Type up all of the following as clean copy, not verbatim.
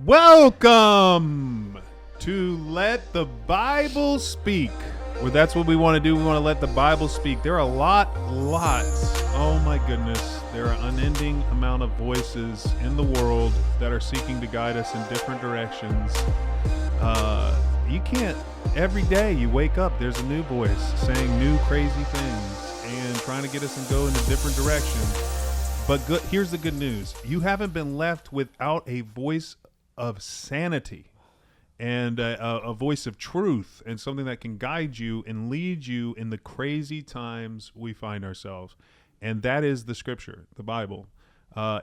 Welcome to Let the Bible Speak. Well, that's what we want to do. We want to let the Bible speak. There are lots. Oh my goodness. There are an unending amount of voices in the world that are seeking to guide us in different directions. You can't, every day you wake up, there's a new voice saying new crazy things and trying to get us and go in a different direction. But here's the good news. You haven't been left without a voice of sanity and a voice of truth and something that can guide you and lead you in the crazy times we find ourselves. And that is the scripture, the Bible.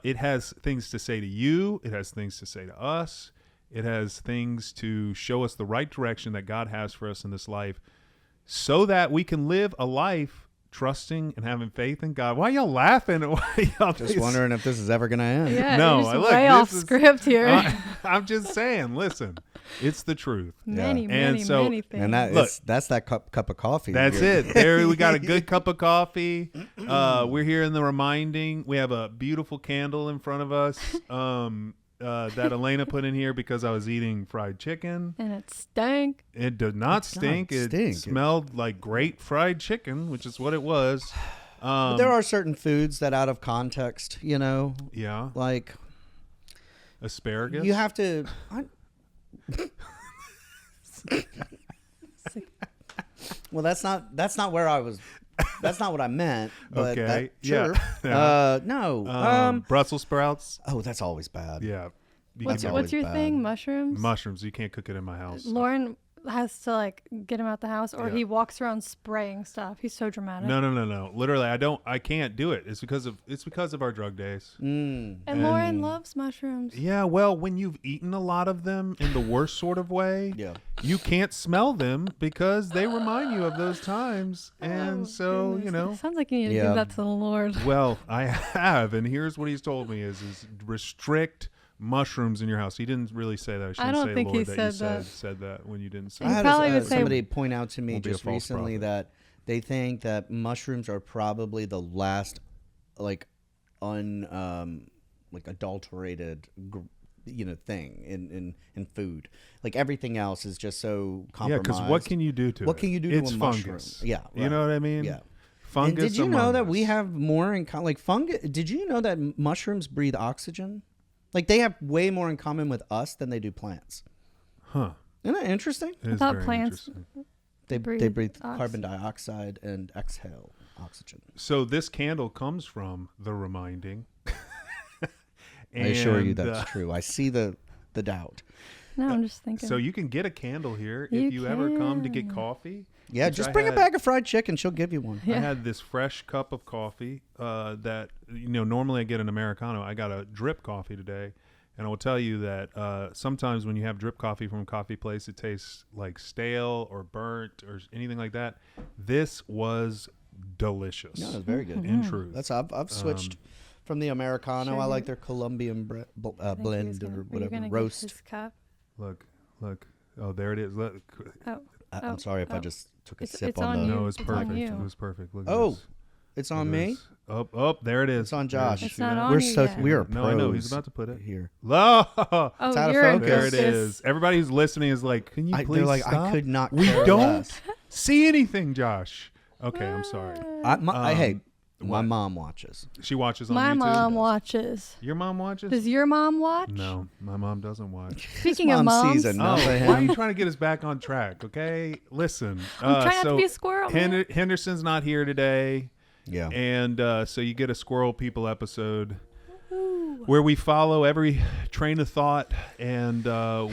It has things to say to you. It has things to say to us. It has things to show us the right direction that God has for us in this life so that we can live a life trusting and having faith in God. Why are y'all laughing? Just wondering if this is ever going to end. Yeah, no, you're just way off script here. I'm just saying, listen, it's the truth. Many things. And that's that cup of coffee. That's it. There, we got a good cup of coffee. We're here in the reminding. We have a beautiful candle in front of us. That Alainna put in here because I was eating fried chicken. And it stank. It did not stink. It smelled like great fried chicken, which is what it was. But there are certain foods that out of context, Yeah. Like asparagus. You have to... Well, that's not where I was... That's not what I meant. But okay. Sure. Yeah. No. Brussels sprouts. Oh, that's always bad. Yeah. What's your thing? Mushrooms? Mushrooms. You can't cook it in my house. Lauren has to get him out the house, or he walks around spraying stuff. He's so dramatic. No. Literally, I can't do it. It's because of our drug days. And Lauren loves mushrooms. Yeah, well, when you've eaten a lot of them in the worst sort of way, you can't smell them because they remind you of those times. And so, It sounds like you need to give that to the Lord. Well, I have, and here's what he's told me is restrict mushrooms in your house. He didn't really say that. I don't think Lord, he said that when you didn't say that. I had somebody point out to me just recently that they think that mushrooms are probably the last adulterated thing in food. Like everything else is just so compromised. Yeah, because what can you do to it? What can you do to a mushroom? Yeah, right. You know what I mean? Yeah. Fungus. And did you know that we have more in common? Like fungus. Did you know that mushrooms breathe oxygen? Like they have way more in common with us than they do plants. Huh. Isn't that interesting? I thought plants they breathe carbon dioxide and exhale oxygen. So this candle comes from the reminding. I assure you that's true. I see the doubt. No, I'm just thinking. So you can get a candle here if you ever come to get coffee. Yeah, just bring a bag of fried chicken. She'll give you one. I had this fresh cup of coffee that, normally I get an Americano. I got a drip coffee today. And I will tell you that sometimes when you have drip coffee from a coffee place, it tastes like stale or burnt or anything like that. This was delicious. No, it's very good. In truth. I've switched from the Americano. I like their Colombian blend or whatever, roast. Get his cup? Look. Oh, there it is. Look. I'm sorry if I just took a sip on the... you. No, it's perfect. You. It was perfect. Look at Oh, this. it's on me? Oh, there it is. It's on Josh. It's not on you yet. We are pros. No, I know. He's about to put it here. Oh, it's out of you're focus. there it is. Everybody who's listening is like, can you please they're like, stop? I could not We care don't less. see anything, Josh. Okay, I'm sorry. My mom watches. She watches on My YouTube? mom watches. Your mom watches? Does your mom watch? No, my mom doesn't watch. Speaking of moms, sees enough of him. Why are you trying to get us back on track? Okay, listen. I'm trying not to be a squirrel. Henderson's not here today. Yeah. And so you get a Squirrel People episode where we follow every train of thought and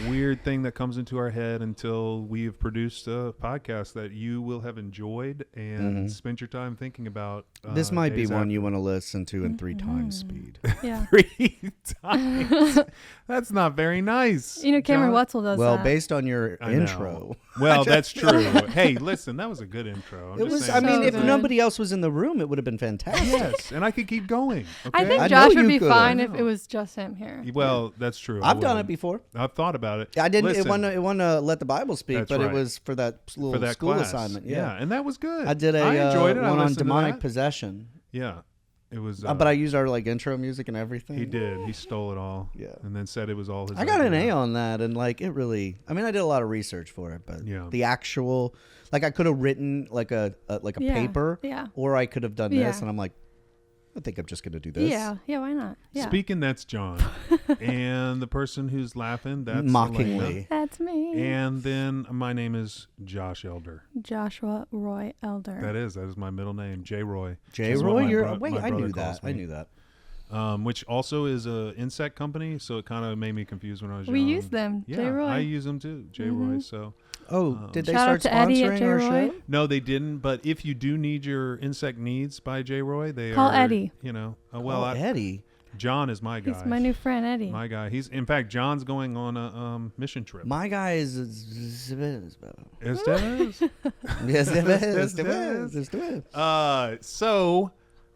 weird thing that comes into our head until we have produced a podcast that you will have enjoyed and spent your time thinking about. This might be one you want to listen to in 3 times speed. Yeah. 3 times? That's not very nice. Cameron Wetzel does that. Well, based on your intro. Well, that's true. Hey, listen, that was a good intro. If nobody else was in the room, it would have been fantastic. Yes, and I could keep going. Okay? I think Josh would be fine if it was just him here. Well, that's true. I've done it before. I've thought about it. I didn't. It wasn't let the Bible speak, but it was for that little school class. assignment. Yeah, and that was good. I did I enjoyed it. one on demonic possession. Yeah. It was. But I used our like intro music and everything. He did. He stole it all. Yeah. And then said it was all his. I got an idea. A on that, and like it really. I mean, I did a lot of research for it, but Yeah. the actual, like, I could have written like a Yeah, paper, yeah. or I could have done this, Yeah. and I'm like, I think I'm just gonna do this. Yeah, why not? Yeah. Speaking, that's John, and the person who's laughing, that's Alainna. Mockingly. That's me. And then my name is Josh Elder. Joshua Roy Elder. That is my middle name, J. Roy. J. Is what Roy, my you're bro- wait. my I brother knew calls that. me. I knew that. Which also is a insect company, so it kind of made me confused when I was We young. use them, Yeah, J. Roy. I use them too, J. Roy. So Oh, did they Shout out start to Eddie at sponsoring J. our Roy. show? no, they didn't. But if you do need your insect needs by J. Roy, they Call are. Eddie. You know, Eddie. John is my guy. He's my new friend, Eddie. My guy. He's in fact John's going on a mission trip. My guy is. Is that is? Yes, So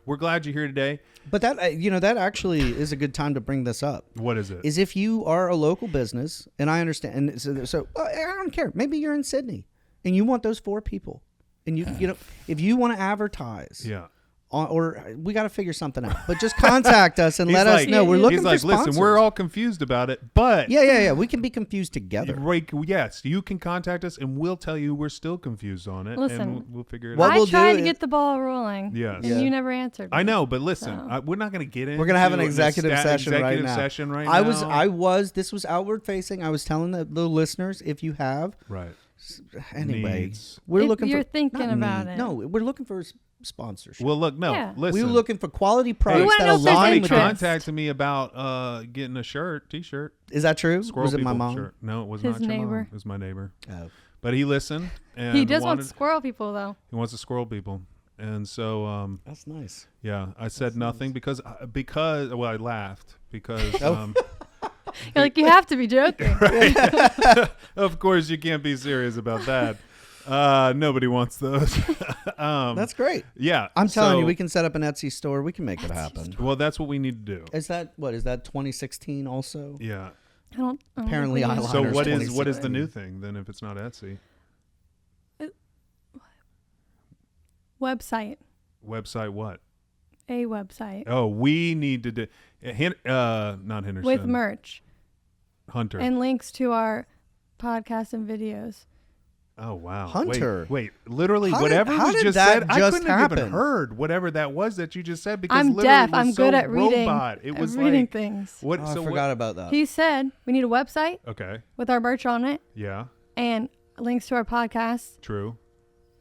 we're glad you're here today. But that that actually is a good time to bring this up. What is it? Is if you are a local business, and I understand, and so I don't care. Maybe you're in Sydney, and you want those 4 people, and you know if you want to advertise, Yeah. or we got to figure something out. But just contact us and He's let us like- know. We're looking He's for like, sponsors. listen, we're all confused about it, but Yeah. We can be confused together. Right, yes, you can contact us, and we'll tell you we're still confused on it, Listen, and we'll figure it What out. I we'll tried do to is- get the ball rolling. Yes. And Yeah. you never answered. I me. know, but listen, So- we're not going to get into. We're gonna have an executive session right executive now. session right I now. This was outward facing. I was telling the listeners, if you have, Right. anyway, Needs. we're If looking. you're for, thinking not about need. it. No, we're looking for sponsorship. Well, look, no, Yeah. listen. We're looking for quality products wanna that know if there's align Somebody with interest. that. contacted me about getting a t-shirt. Is that true? Squirrel Was it my People mom? shirt. No, it was His not your mom. neighbor. It was my neighbor. Oh. But he listened, and He does want wanted, squirrel people, though. he wants to squirrel people, and so That's nice. yeah, I said nothing because well, I laughed because Oh. You're like, you have to be joking. of course you can't be serious about that. Nobody wants those. That's great. Yeah, I'm telling you, so- we can set up an Etsy store. We can make it happen. Well, that's what we need to do. Is that 2016 also? Yeah. I don't Apparently think we eyeliner. use So Honors what is the 2016. new thing then if it's not Etsy? website. Website what? A website Oh, we need to do not Henderson. with merch Hunter. and links to our podcast and videos. Oh wow. Hunter. Wait, literally How did- whatever how was did just that said, I just couldn't have even happen? heard whatever that was that you just said because I'm literally deaf. it was I'm so good at reading. robot. It was reading like things. what Oh, so I what- forgot about that. He said we need a website Okay. with our merch on it Yeah. and links to our podcast True.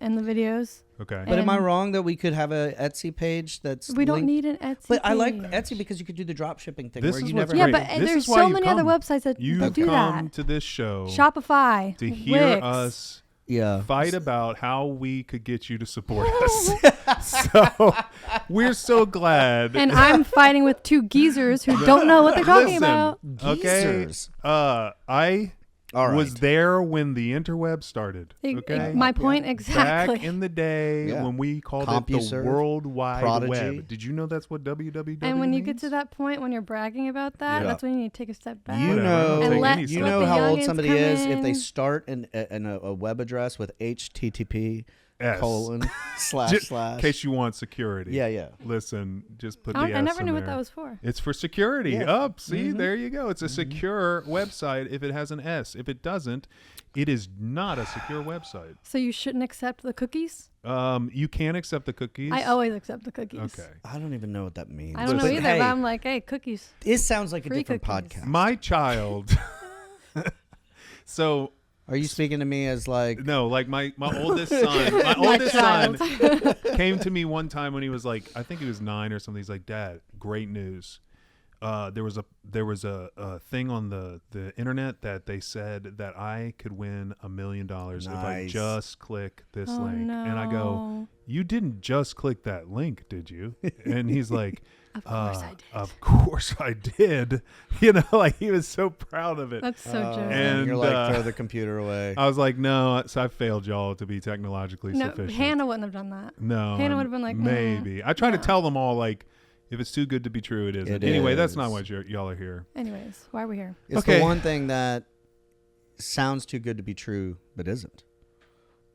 and the videos. Okay. But am I and- wrong that we could have a Etsy page that's We don't linked- need an Etsy. But I like page. Etsy because you could do the drop shipping thing This where is you what's never Yeah, great. but This there's is why so you many other come. websites that You do come that. to this show Shopify, to hear Wix. us Yeah. fight about how we could get you to support us. So we're so glad. And I'm fighting with 2 geezers who don't know what they're talking Listen, about. Okay. Geezers. I All right. was there when the interweb started. Okay. My point exactly. Back in the day Yeah. when we called it CompuServe, the World Wide Prodigy. Web. Did you know that's what www and when you get means? to that point when you're bragging about that, Yeah. that's when you need to take a step back. You Whatever, know, I'll take any you step know back. how Let the old youngins somebody come is if they in. start in a web address with HTTP S. colon slash Just slash. in case you want security. Yeah. Listen, just put the I S never in knew what there. that was for. It's for security. Yeah. Up. See, there you go. It's a secure website if it has an S. If it doesn't, it is not a secure website. So you shouldn't accept the cookies? You can accept the cookies. I always accept the cookies. Okay. I don't even know what that means. I don't know Listen, either, hey, but I'm like, hey, cookies. it sounds like a Free different cookies. podcast. My child. So Are you speaking to me as like no, like my oldest son. My oldest son came to me one time when he was like, I think he was 9 or something. He's like, Dad, great news. There was a thing on the internet that they said that I could win $1 million if I Nice. just click this Oh, link. And I go, no. you didn't just click that link, did you? And he's like, Of course I did. Of course I did. You know, like he was so proud of it. That's so joking. And, you're like throw uh, the computer away. I was like, no, so I failed y'all to be technologically No, sufficient. Hannah wouldn't have done that. No, Hannah would have been like, maybe. I try to no. tell them all like, if it's too good to be true, it isn't. It Anyway, that's is. not what y'all are here. Anyways, why are we here? It's okay. the one thing that sounds too good to be true, but isn't.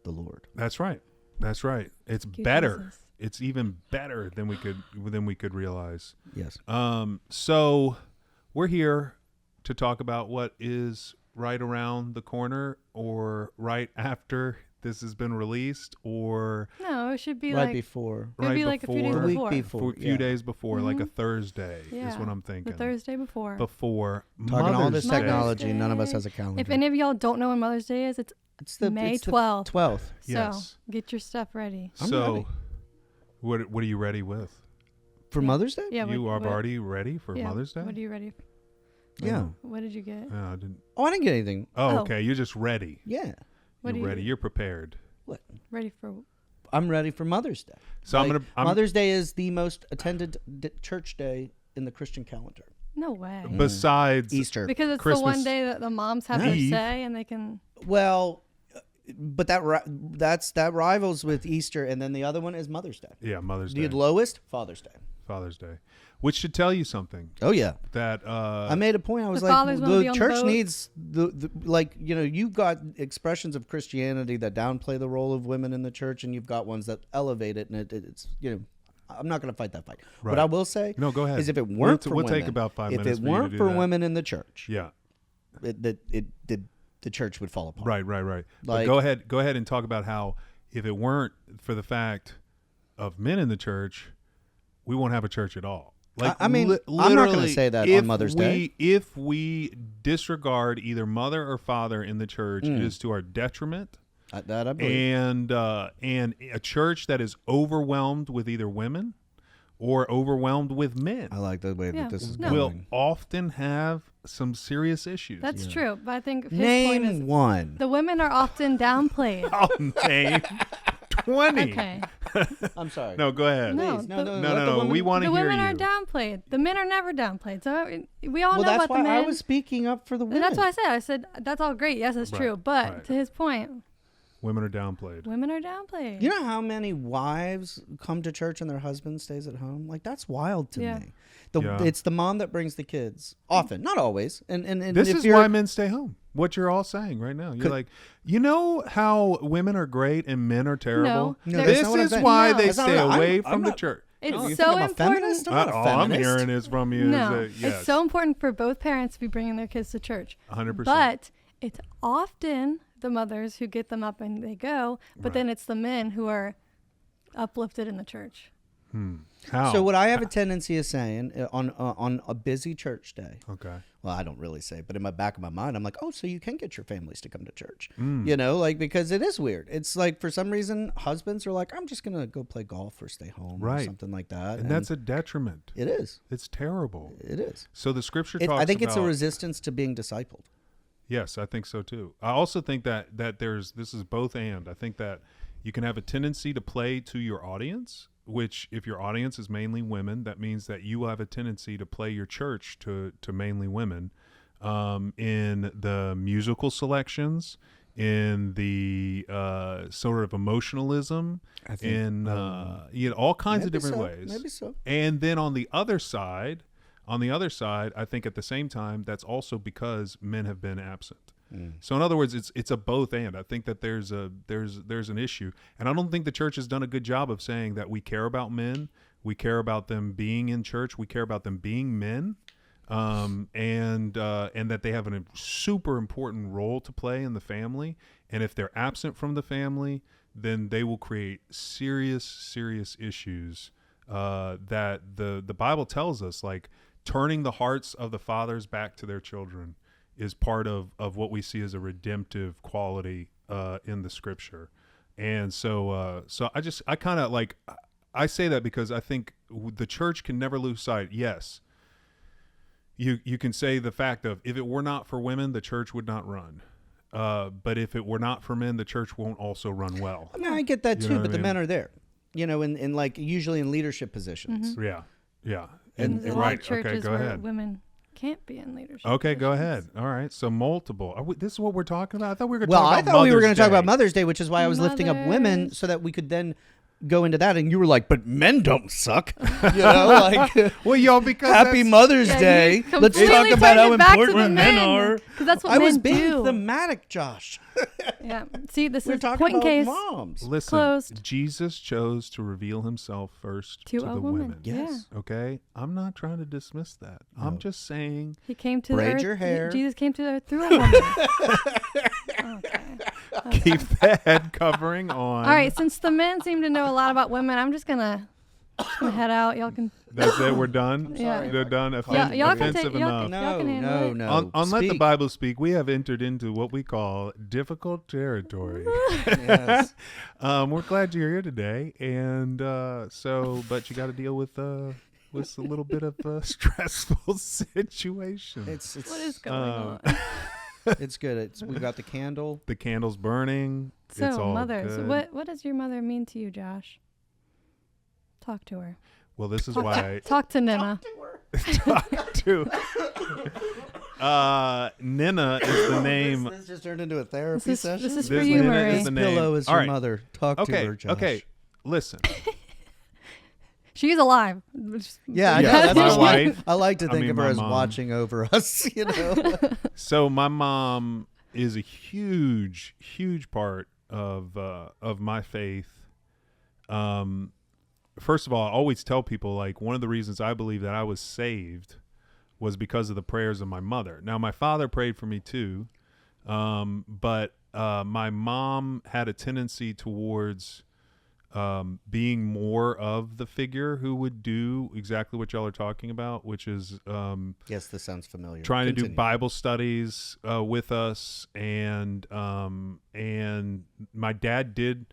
The Lord. That's right. That's right. It's Thank you, better. Jesus. It's even better than we could realize. Yes. So we're here to talk about what is right around the corner, or right after this has been released, or No, it should be Right like before. It would be like a few days The week before. before. a few days before, like a Thursday is Yeah, what I'm thinking. the Thursday before. Before Talking all this Mother's Day. technology, Mother's none of us Day. has a calendar. If any of y'all don't know when Mother's Day is, it's May 12th. 12th. So Yes. get your stuff ready. I'm So, ready. what are you ready with? For Mother's Day? Yeah, You are what- already ready for yeah, Mother's Day? What are you ready? Yeah. What did you get? I didn't. Oh, I didn't get anything. Oh, Oh. okay. You're just ready. Yeah. What do You're you- ready. You're prepared. Ready for? I'm ready for Mother's Day. So Like, I'm Mother's Day is the most attended church day in the Christian calendar. No way. besides Easter. Because it's the Christmas one day that the moms have No. their Eve. say and they can. Well, but that rivals with Easter, and then the other one is Mother's Day. yeah, Mother's The Day, lowest, Father's Day. Father's Day, which should tell you something Oh yeah. that I made a point. I was The like, fathers wanna be the on the church boat. needs the like, you've got expressions of Christianity that downplay the role of women in the church, and you've got ones that elevate it, and it's I'm not going to fight that fight. Right. What I will say No, go ahead. is if it weren't for we'll women, take about 5 if minutes it for you to weren't do for that. women in the church, yeah, the church would fall apart. right. But Like- go ahead and talk about how if it weren't for the fact of men in the church, we won't have a church at all. Like, I mean, I'm not gonna literally, say that on if Mother's Day. If we disregard either mother or father in the church, Mm. it is to our detriment. That I believe. And a church that is overwhelmed with either women or overwhelmed with men I like the way Yeah. that this is No. will going. often have some serious issues. That's true, but I think his point Name is one. the women are often downplayed. I'll name 20. Okay. I'm sorry. No, go ahead. No, Please. the- let the No. women- We want to The hear women you. are downplayed. The men are never downplayed. So we all Well, know that's what the why men. I was speaking up for the women. And that's what I said. I said that's all great. Yes, it's Right, true. But right. to his point, Women are downplayed. women are downplayed. You know how many wives come to church and their husband stays at home? Like, that's wild to Yeah. me. Yeah. It's the mom that brings the kids. Often, not always. And This if is you're, why men stay home. What you're all saying right now. You're Could- like, you know how women are great and men are terrible? No, that's This not what I'm is saying. why No. they That's not stay what I'm- away I'm from the not- church. It's Oh, you so think I'm a important. feminist? I'm not a All I'm feminist. hearing is from you. No, is that, yes, it's so important for both parents to be bringing their kids to church. 100%. But it's often the mothers who get them up and they go, but then it's the men who are uplifted in the church. How? So what I have a tendency of saying on a busy church day, Okay. well, I don't really say, but in my back of my mind, I'm like, oh, so you can get your families to come to church, Mm. like, because it is weird. It's like, for some reason, husbands are like, I'm just gonna go play golf or stay home or Right. something like that, And that's a detriment. it is. It's terrible. It is. So the scripture talks I think it's a about- resistance to being discipled. Yes, I think so too. I also think that this is both and. I think that you can have a tendency to play to your audience, which if your audience is mainly women, that means that you will have a tendency to play your church to mainly women in the musical selections, in the sort of emotionalism, I think, in all kinds of Maybe different so, ways. maybe so. And then on the other side, I think at the same time, that's also because men have been absent. So in other words, it's a both and. I think that there's an issue, and I don't think the church has done a good job of saying that we care about men, we care about them being in church, we care about them being men, and that they have a super important role to play in the family. And if they're absent from the family, then they will create serious issues that the Bible tells us, like turning the hearts of the fathers back to their children is part of what we see as a redemptive quality in the scripture. And so I kind of like, I say that because I think the church can never lose sight. Yes, you can say the fact of, if it were not for women, the church would not run. But if it were not for men, the church won't also run well. I mean, I get that You too, know what but I the mean? men are there, in like usually in leadership positions. Yeah. And there's a lot right. of churches Okay, go where ahead. women can't be in leadership. Okay, go positions. ahead. All right. So multiple. This is what we're talking about. I thought we were going to Well, talk I about thought we were Mother's going to talk Day. about Mother's Day, which is why I was lifting up women Mothers. so that we could then go into that, and you were like, "But men don't suck," you know, like. Well, y'all, because Happy Mother's Day. Let's talk about how important men are. Because that's what I men was being do. thematic, Josh. Yeah. See, this We're is talking point in about case. moms. listen, Closed. Jesus chose to reveal himself first To to a the woman. women. Yes. Okay? I'm not trying to dismiss that. I'm just saying He came to Braid the earth. your hair. Jesus came to the earth through a woman. Okay. keep the head covering on. All right. Since the men seem to know a lot about women, I'm just gonna head out. Y'all can. That's it. We're done. Yeah. They're done. Yeah, y'all can Offensive take. Y'all enough. can, y'all can handle No, it. no. On Let the Speak. Bible Speak, we have entered into what we call difficult territory. Yes. We're glad you're here today, and but you got to deal with a little bit of a stressful situation. It's What is going Um, on? it's good. We got the candle. The candle's burning. It's So, all mothers, good. what does your mother mean to you, Josh? Talk to her. Well, this is why Talk to Nina. talk to. Nina is the name. This just turned into a therapy This session. is for This you, Nina Marie. is This the name. pillow is All your right. mother. Talk to Okay. her, Josh. Okay. Listen. She's alive. Yeah, I Yeah, know. That's my why wife. I like to I think mean, of her my as mom. watching over us. You know. So my mom is a huge part of my faith. First of all, I always tell people, like, one of the reasons I believe that I was saved was because of the prayers of my mother. Now, my father prayed for me too, but my mom had a tendency towards being more of the figure who would do exactly what y'all are talking about, which is Yes, this sounds familiar. trying to do Continue. Bible studies with us, and my dad did.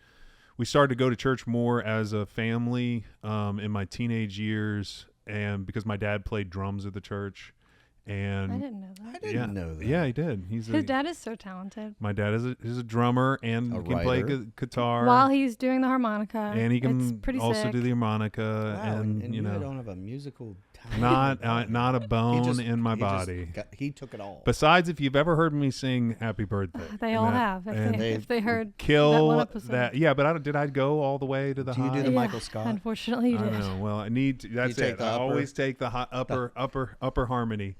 We started to go to church more as a family in my teenage years, and because my dad played drums at the church, and I didn't know I that. didn't know that. yeah, he did. His dad is so talented. My dad is a drummer and A can play writer. guitar. While he's doing the harmonica, and he it's can pretty also sick. do the harmonica, Wow, and and you you know, don't have a musical talent. not a bone in my he just body. he took it all. Besides, if you've ever heard me sing "Happy Birthday," They and all that- have. and If they heard that kill one episode. Yeah, but did I go all the way to the Do you high? do the Yeah, Michael Scott? Unfortunately, you I did. know. Well, I need to. That's take it. the I upper- always take the upper harmony.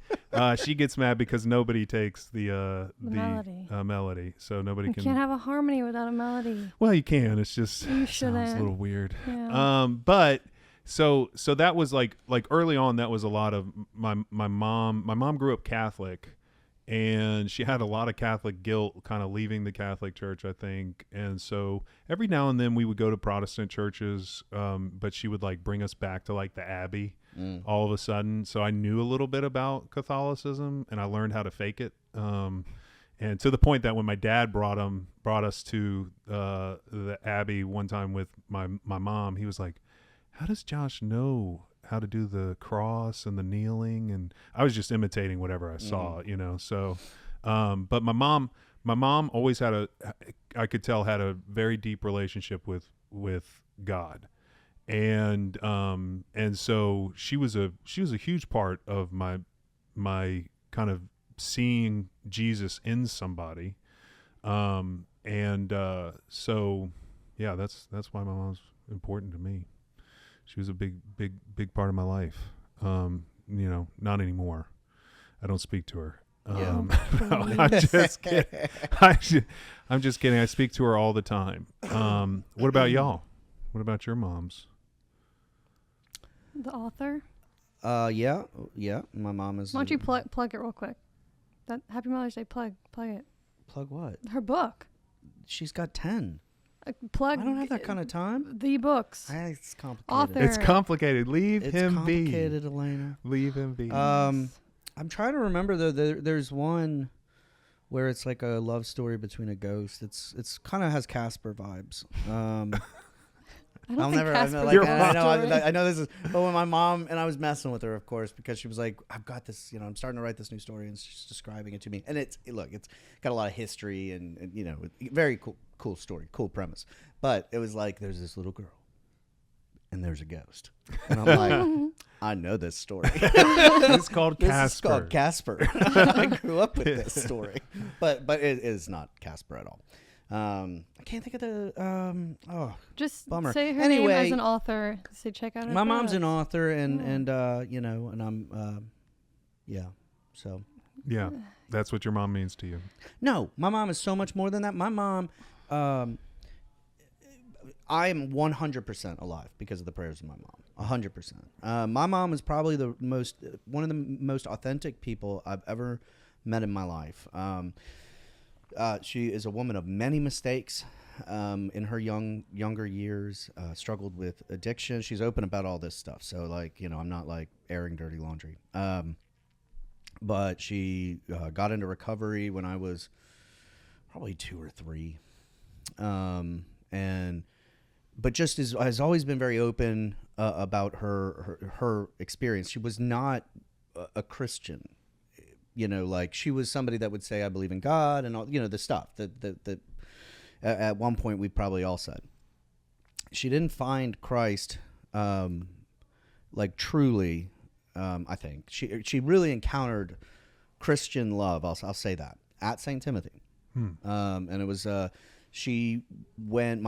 She gets mad because nobody takes the melody. melody, so nobody You can. can't have a harmony without a melody. Well, you can. It's just You sounds a shouldn't. little weird. Yeah. But so that was like early on. That was a lot of my mom. My mom grew up Catholic, and she had a lot of Catholic guilt, kind of leaving the Catholic Church, I think. And so every now and then we would go to Protestant churches, but she would like bring us back to like the Abbey. All of a sudden, so I knew a little bit about Catholicism, and I learned how to fake it. And to the point that when my dad brought us to the Abbey one time with my mom, he was like, "How does Josh know how to do the cross and the kneeling?" And I was just imitating whatever I saw, you know. So, but my mom always had I could tell had a very deep relationship with God, and so she was a huge part of my kind of seeing Jesus in somebody, so yeah, that's why my mom's important to me. She was a big part of my life. You know, not anymore. I don't speak to her. Yeah. No, I'm just kidding. I'm just kidding. I speak to her all the time. What about y'all? What about your moms? The author. Yeah. My mom is. Why don't you plug it real quick? That Happy Mother's Day plug it. plug what? Her book. She's got 10. Plug. I don't have that kind of time. The books. It's complicated. Author. It's complicated. Leave It's him be. complicated, Alainna. Leave him be. I'm trying to remember though. There's one where it's like a love story between a ghost. It's kind of has Casper vibes. I don't I'll think never. Casper's Like, a I know. story. I know this is. But when my mom and I was messing with her, of course, because she was like, "I've got this. You know, I'm starting to write this new story," and she's describing it to me. And it's got a lot of history and you know, very cool story, cool premise. But it was like, there's this little girl, and there's a ghost, and I'm like, I know this story. It's called This Casper. is called Casper. I grew up with this story, but it is not Casper at all. I can't think of the Just bummer. say her name Anyway, as an author. Say check out her my mom's an books. author, and Yeah. and you know, and I'm yeah. So Yeah, that's what your mom means to you. no, my mom is so much more than that. My mom, I am 100% alive because of the prayers of my mom. 100%. My mom is probably one of the most authentic people I've ever met in my life. She is a woman of many mistakes. In her younger years, struggled with addiction. She's open about all this stuff. So, like, you know, I'm not like airing dirty laundry. But she got into recovery when I was probably 2 or 3. But just has always been very open about her experience. She was not a Christian, you know, like she was somebody that would say, I believe in God and all, you know, the stuff that at one point we probably all said. She didn't find Christ, like truly, I think she really encountered Christian love. I'll say that at St. Timothy. And it was, my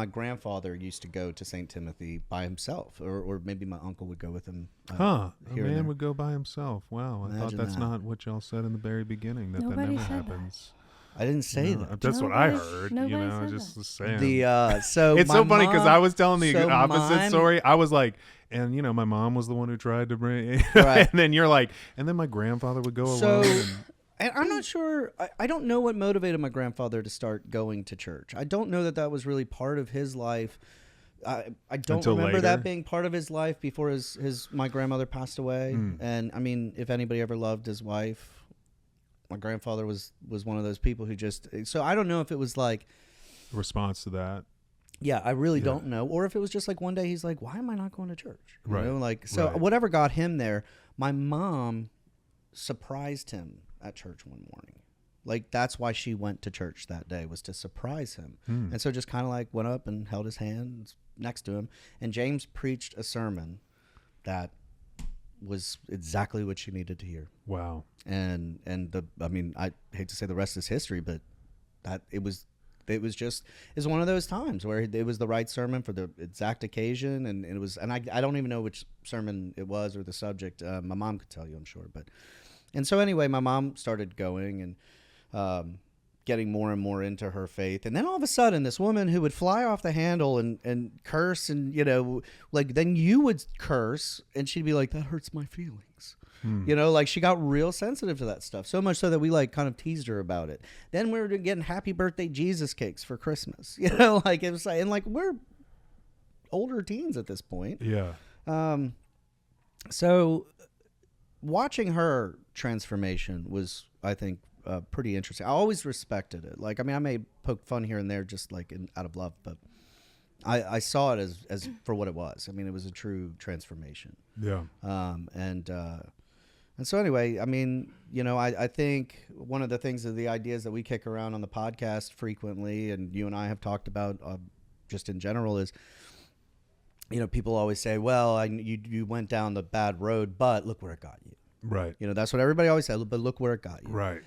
grandfather used to go to St. Timothy by himself, or maybe my uncle would go with him. A here and man there. would go by himself. Wow. I thought Imagine that's that. not what y'all said in the very beginning, that Nobody never said that. happens. I didn't say You know, that. That's what I Nobody- heard. You nobody know, I said just that. was saying. So It's my so funny because mom- I was telling the so opposite mine- story. I was like, and you know, my mom was the one who tried to bring, Right. and then you're like, and then my grandfather would go So- alone. And, And I'm not sure. I don't know what motivated my grandfather to start going to church. I don't know that was really part of his life. I don't Until remember later? that being part of his life before my grandmother passed away. And I mean, if anybody ever loved his wife, my grandfather was one of those people who just. So I don't know if it was like, response to that. yeah, I really don't know, or if it was just like one day he's like, why am I not going to church? You Right. know, like so Right. whatever got him there. My mom surprised him at church one morning. Like that's why she went to church that day, was to surprise him. And so just kind of like went up and held his hand next to him. And James preached a sermon that was exactly what she needed to hear. Wow. And I mean, I hate to say the rest is history, but that it was one of those times where it was the right sermon for the exact occasion. And it was, and I don't even know which sermon it was or the subject. My mom could tell you, I'm sure. And so anyway, my mom started going and getting more and more into her faith. And then all of a sudden, this woman who would fly off the handle and curse, and, you know, like then you would curse and she'd be like, that hurts my feelings. You know, like she got real sensitive to that stuff. So much so that we like kind of teased her about it. Then we were getting happy birthday Jesus cakes for Christmas. You know, like it was like, and like we're older teens at this point. Yeah. So watching her transformation was, I think, pretty interesting. I always respected it. Like, I mean, I may poke fun here and there just like out of love, but I saw it as for what it was. I mean, it was a true transformation. Yeah. And so anyway, I mean, you know, I think one of the things of the ideas that we kick around on the podcast frequently, and you and I have talked about just in general, is, you know, people always say, well, you went down the bad road, but look where it got you. Right. You know, that's what everybody always said, but look where it got you. Right.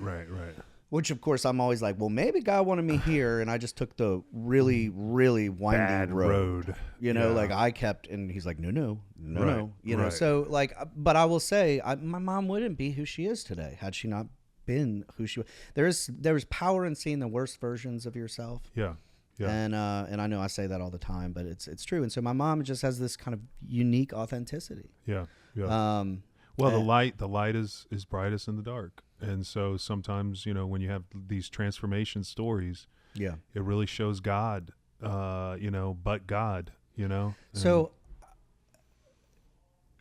Which, of course, I'm always like, well, maybe God wanted me here, and I just took the really, really winding Bad road. road. You know, Yeah. like I kept, and he's like, no. Right, You know, right. so like, but I will say, my mom wouldn't be who she is today had she not been who she was. There is power in seeing the worst versions of yourself. Yeah. Yeah. And I know I say that all the time, but it's true. And so my mom just has this kind of unique authenticity. Yeah. Yeah. and- Well, the light is brightest in the dark. And so sometimes, you know, when you have these transformation stories, Yeah. it really shows God, you know, but God, you know. So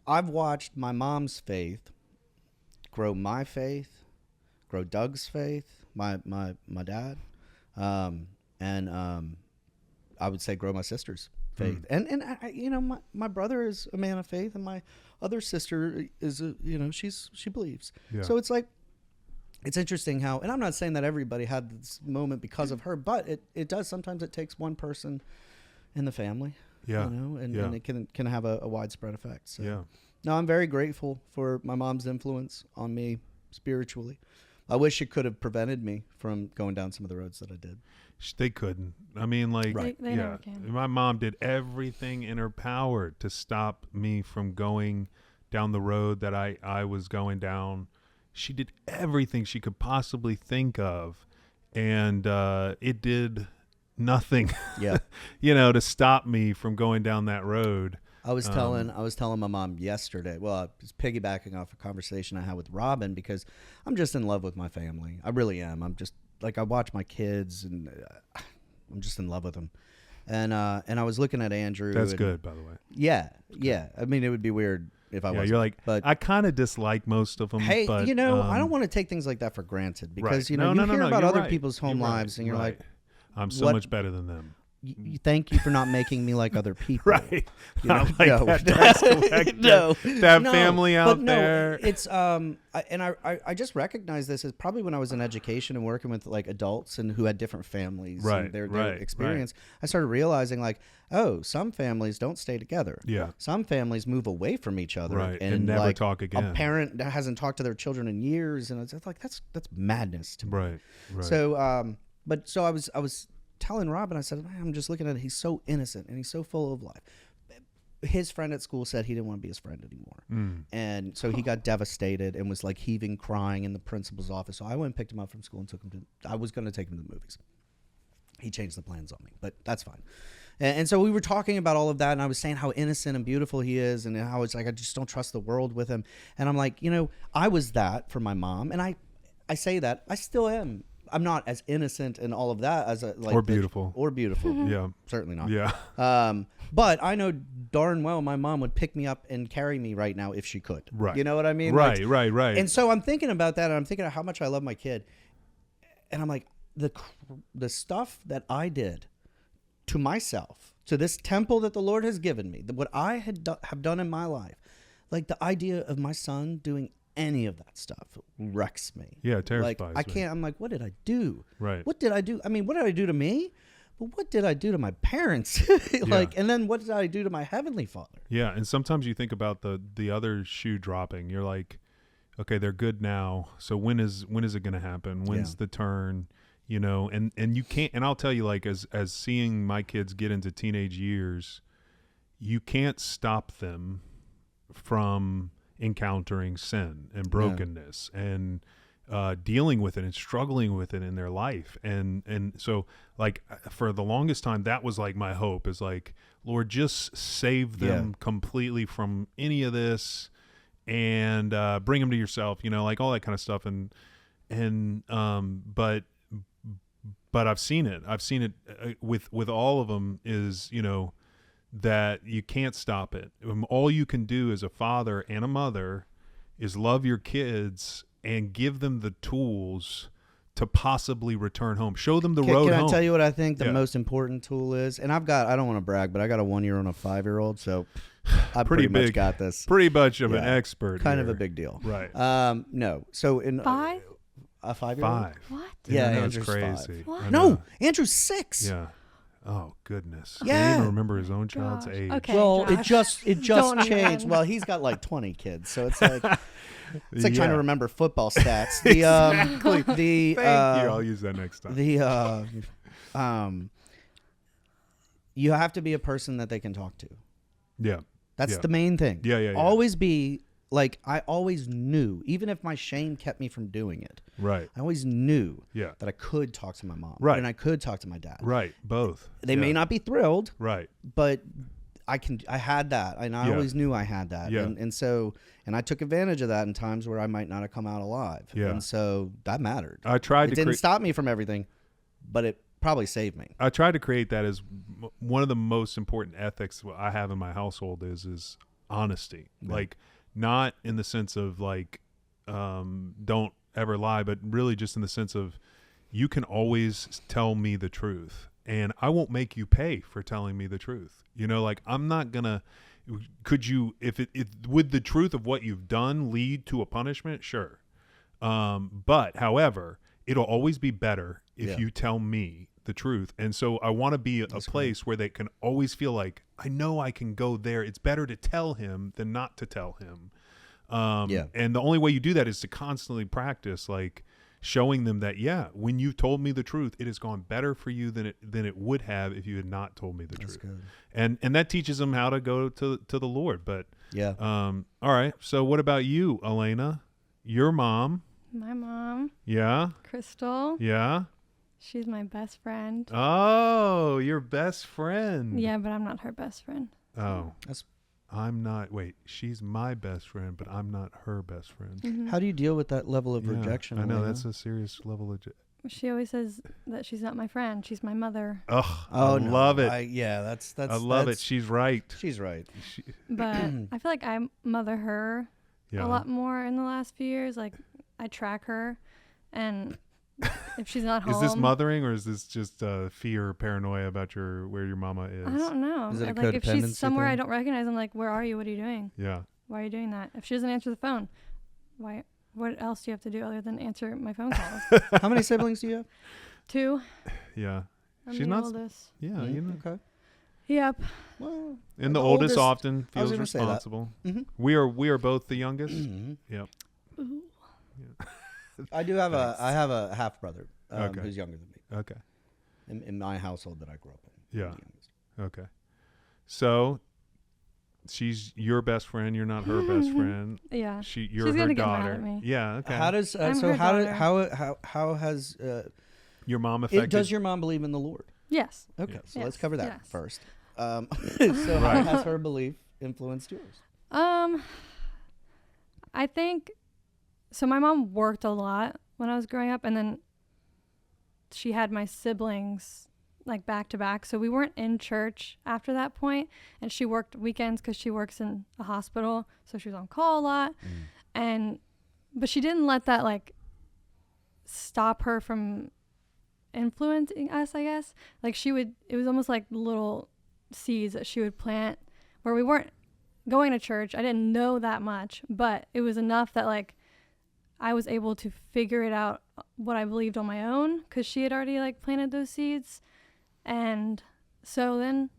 I've watched my mom's faith grow my faith, grow Doug's faith, my dad, and I would say grow my sister's faith. And I, you know, my brother is a man of faith, and my other sister is she believes. Yeah. So it's like, it's interesting how, and I'm not saying that everybody had this moment because of her, but it does. Sometimes it takes one person in the family, Yeah. you know, and it can have a widespread effect. So Yeah. no, I'm very grateful for my mom's influence on me spiritually. I wish it could have prevented me from going down some of the roads that I did. They couldn't. I mean, like, They never can. my mom did everything in her power to stop me from going down the road that I was going down. She did everything she could possibly think of, and it did nothing, Yeah. to stop me from going down that road. I was telling my mom yesterday. Well, I was piggybacking off a conversation I had with Robin because I'm just in love with my family. I really am. I'm just like I watch my kids and I'm just in love with them. And I was looking at Andrew. That's good, by the way. Yeah, yeah. I mean, it would be weird if I wasn't. You're like, but I kind of dislike most of them. hey, but, I don't want to take things like that for granted because right. you No, hear about you're other right. people's home You're lives right. and you're Right. like, I'm so what- much better than them. Thank you for not making me like other people. Right. You know? I like that tax collector. No, That no, family out but no, there. It's I just recognize this as probably when I was in education and working with like adults and who had different families Right, and their right, experience. I started realizing like, oh, some families don't stay together. Yeah. Some families move away from each other Right, and, and never like, talk again. A parent that hasn't talked to their children in years, and it's like that's madness to me. Right. Right. So I was telling Robin, I said, man, I'm just looking at it. He's so innocent and he's so full of life. His friend at school said he didn't want to be his friend anymore. And so he got devastated and was like heaving, crying in the principal's office. So I went and picked him up from school and I was going to take him to the movies. He changed the plans on me, but that's fine. And so we were talking about all of that, and I was saying how innocent and beautiful he is, and how it's like I just don't trust the world with him. And I'm like, I was that for my mom, and I say that I still am. I'm not as innocent and all of that as Or beautiful. Yeah. Certainly not. Yeah. But I know darn well my mom would pick me up and carry me right now if she could. Right. You know what I mean? Right. Like, Right. And so I'm thinking about that, and I'm thinking of how much I love my kid, and I'm like, the stuff that I did to myself, to this temple that the Lord has given me, what I have done in my life, like the idea of my son doing any of that stuff wrecks me. Yeah, it terrifies Like I me. can't. I'm like, what did I do? Right. What did I do? I mean, what did I do to me? But what did I do to my parents? And then what did I do to my heavenly Father? Yeah, and sometimes you think about the other shoe dropping. You're like, okay, they're good now. So when is it going to happen? When's the turn? And you can't. And I'll tell you, like as seeing my kids get into teenage years, you can't stop them from encountering sin and brokenness and dealing with it and struggling with it in their life. And so like for the longest time, that was like my hope is like, Lord, just save them completely from any of this and bring them to yourself, like all that kind of stuff. But I've seen it with all of them is, that you can't stop it. All you can do as a father and a mother is love your kids and give them the tools to possibly return home. Show them the road home. Can I tell you what I think the most important tool is? And I don't want to brag, but I got a 1-year-old and a 5-year-old, so I pretty much got this. Pretty much of an expert. Kind here. of a big deal. Right. No. So in 5? A 5-year-old? 5. What? Yeah, that's Andrew's crazy. 5. What? I No, know. Andrew's 6. Yeah. Oh goodness. Yeah. Can't even remember his own child's Gosh. age. Okay. Well, Josh. it just Don't changed. even. Well, he's got like 20 kids, so it's like it's like trying Yeah. to remember football stats. The Thank you. I'll use that next time. you have to be a person that they can talk to. Yeah. That's Yeah. the main thing. Yeah. Always be like, I always knew, even if my shame kept me from doing it, Right. I always knew Yeah. that I could talk to my mom. Right. And I could talk to my dad. Right. Both. They may Yeah. not be thrilled, Right. but I had that. And I Yeah. always knew I had that. Yeah. And I took advantage of that in times where I might not have come out alive. Yeah. And so that mattered. I tried It to didn't create. stop me from everything, but it probably saved me. I tried to create that as one of the most important ethics I have in my household is honesty. Yeah. Like not in the sense of like don't ever lie, but really just in the sense of you can always tell me the truth and I won't make you pay for telling me the truth. Like I'm not gonna. Could you, if would the truth of what you've done lead to a punishment? Sure. But however, it'll always be better if you tell me the truth. And so I want to be a place where they can always feel like, I know I can go there. It's better to tell him than not to tell him. And the only way you do that is to constantly practice, like showing them that, yeah, when you've told me the truth, it has gone better for you than it would have if you had not told me the That's truth. good. And that teaches them how to go to the Lord. But Yeah. all right. So what about you, Alainna? Your mom? My mom, Yeah. Crystal. Yeah. She's my best friend. Oh, your best friend. Yeah, but I'm not her best friend. Oh. That's- I'm not. Wait, she's my best friend, but I'm not her best friend. How do you deal with that level of Yeah, rejection? I know Alainna? that's a serious level of. She always says that she's not my friend. She's my mother. Oh, Oh, I no. love it. That's. I love it. She's right. She's right. She, But I feel like I mother her yeah. a lot more in the last few years. Like I track her, and if she's not home, Is this mothering or is this just fear or paranoia about where your mama is? I don't know. Is it a Like if codependency she's somewhere I thing? don't recognize, I'm like, where are you? What are you doing? Yeah. Why are you doing that? If she doesn't answer the phone, why? What else do you have to do other than answer my phone calls? How many siblings do you have? 2. Yeah. I'm She's the not. oldest. Yeah. You know. Okay. Yep. Well, And the oldest often I was feels gonna say that. responsible. Mm-hmm. We are both the youngest. Yep. Ooh. I do have I have a half brother Okay. who's younger than me Okay. in my household that I grew up in. Yeah. I'm the youngest. Okay. So she's your best friend. You're not her best friend. Yeah. You're She's her gonna get mad daughter. at me. Yeah. Okay. How does I'm so her daughter. how has your mom affected? does your mom believe in the Lord? Yes. Okay, Yeah. so let's Yes, cover that yes. first. So how Right. has her belief influenced yours? I think so. My mom worked a lot when I was growing up, and then she had my siblings like back to back. So we weren't in church after that point, and she worked weekends because she works in a hospital, so she was on call a lot. But she didn't let that like stop her from influencing us, I guess. Like it was almost like little seeds that she would plant where we weren't going to church. I didn't know that much, but it was enough that like I was able to figure it out what I believed on my own because she had already like planted those seeds. And so then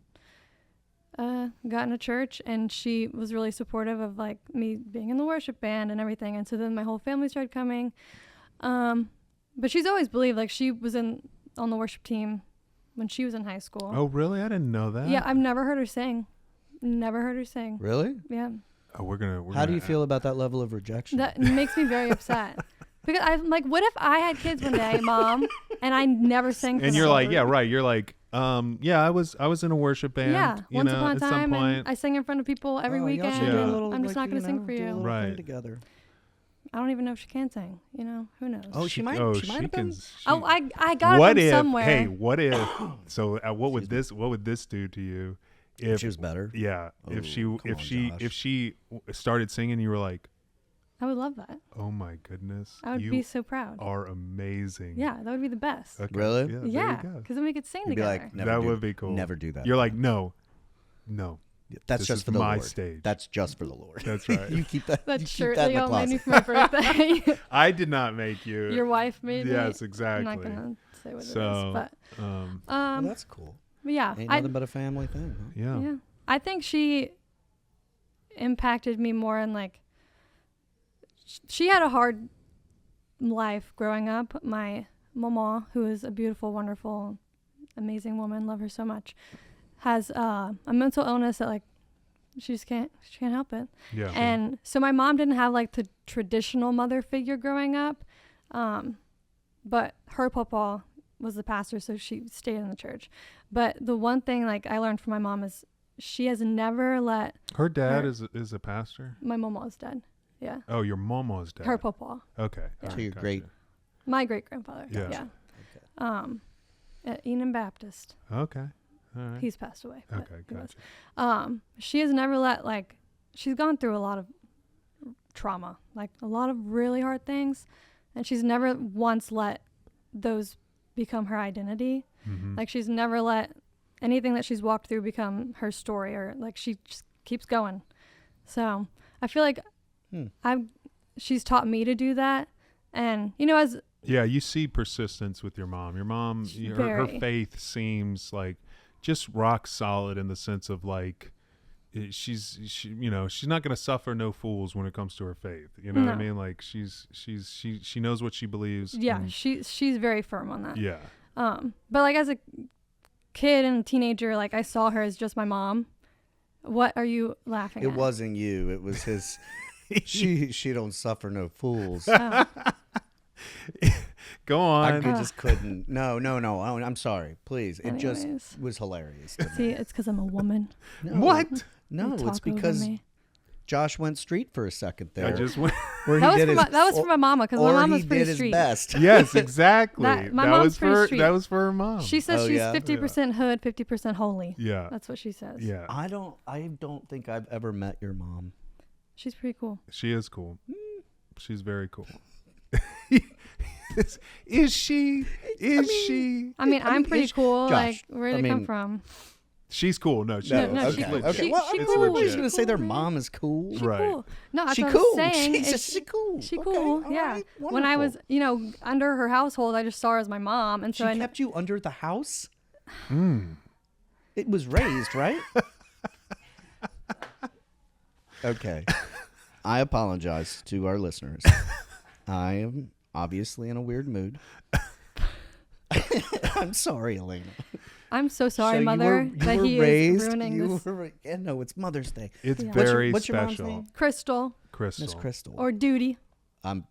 got into church, and she was really supportive of like me being in the worship band and everything. And so then my whole family started coming. But she's always believed, like she was on the worship team when she was in high school. Oh, really? I didn't know that. Yeah, I've never heard her sing. Never heard her sing. Really? Yeah. Oh, we're gonna. How do you feel about that level of rejection? That makes me very upset. Because I'm like, what if I had kids one day, Mom, and I never sang for And them? you're like, yeah, right. You're like, yeah, I was in a worship band. Yeah, you once know, upon a at some time, point. and I sang in front of people every Oh, y'all weekend. should do a Yeah. little, I'm just like, not going to sing for do a you. little Right. thing together. I don't even know if she can sing. You know, who knows? Oh, she might. Oh, she might have been. Oh, I got What it from if? somewhere. Hey, what if? So, what would this do to you? If she was better. Yeah, Oh, if she come on, Josh. if she started singing, you were like, I would love that. oh my goodness, I would you be so proud. are amazing. Yeah, that would be the best. Okay. Really? Yeah. Yeah, There you go. because then we could sing You'd be together. like, never That do- would be cool. Never do that. You're like, no. That's this just is for the my Lord. stage. That's just for the Lord. That's right. You keep that. that you keep shirt that that in the y'all made me closet. for my birthday. I did not make you. Your wife made me. Yes, exactly. I'm not gonna say what So, it is, but Well, that's cool. but yeah, Ain't nothing but a family thing. Huh? yeah. yeah, I think she impacted me more in like she had a hard life growing up. My mama, who is a beautiful, wonderful, amazing woman, love her so much, has a mental illness that like she can't help it. Yeah. And so my mom didn't have like the traditional mother figure growing up, but her papa was the pastor, so she stayed in the church. But the one thing like I learned from my mom is she has never let Her dad her- is a pastor. my mama is dead. Yeah, Oh, your mama's dad. her papa, Okay. Yeah. all So right, your gotcha. great. my great grandfather. Yeah. Yeah. At Enon Baptist. Okay. All right. He's passed away. but Okay. he was. Gotcha. She has never let like she's gone through a lot of trauma, like a lot of really hard things, and she's never once let those become her identity. Mm-hmm. Like she's never let anything that she's walked through become her story, or like she just keeps going. So I feel like she's taught me to do that, and you know, as Yeah, you see persistence with your mom. Your mom, her Very. faith seems like just rock solid in the sense of like she's not going to suffer no fools when it comes to her faith. You know what I No. mean? Like she knows what she believes. Yeah, and- she's very firm on that. yeah. But like as a kid and a teenager, like I saw her as just my mom. What are you laughing It at? wasn't you. It was his. she don't suffer no fools. Oh, Go I on. just couldn't. No. I'm sorry. Please. It just Anyways. was hilarious. To me. see, it's because I'm a woman. No, What? No, You it's talk over because me. Josh went street for a second there. I just went. where That he was, did for his, my, that was for my mama because my or mom he was pretty did street. his best. Yes, exactly. My that mom's was pretty for street. that was for her mom. She says Oh, she's yeah? 50% hood, 50% holy. yeah. That's what she says. Yeah. I don't think I've ever met your mom. She's pretty cool. She is cool. She's very cool. Is she? Is she? I mean, I'm pretty is- cool. Josh, Like, where did I it come mean- from? She's cool. No, she No, is. no, It's she's okay. cool. legit. Okay. Well, She It's cool. everybody's legit. gonna say their Cool, man. mom is cool. She Right. cool. No, that's She what cool. I'm saying. She's It's- she cool. She Okay, cool. all Yeah. right, When I was, wonderful. under her household, I just saw her as my mom, and She so I kept you under the house. Mm. It was raised, right? Okay. I apologize to our listeners. I am obviously in a weird mood. I'm sorry, Alainna. I'm so sorry, So Mother, you that were he raised, is ruining you this. were- yeah, no, it's Mother's Day. It's Yeah. very What's your mom's special. name? Crystal Crystal. Miss Crystal. or Duty. I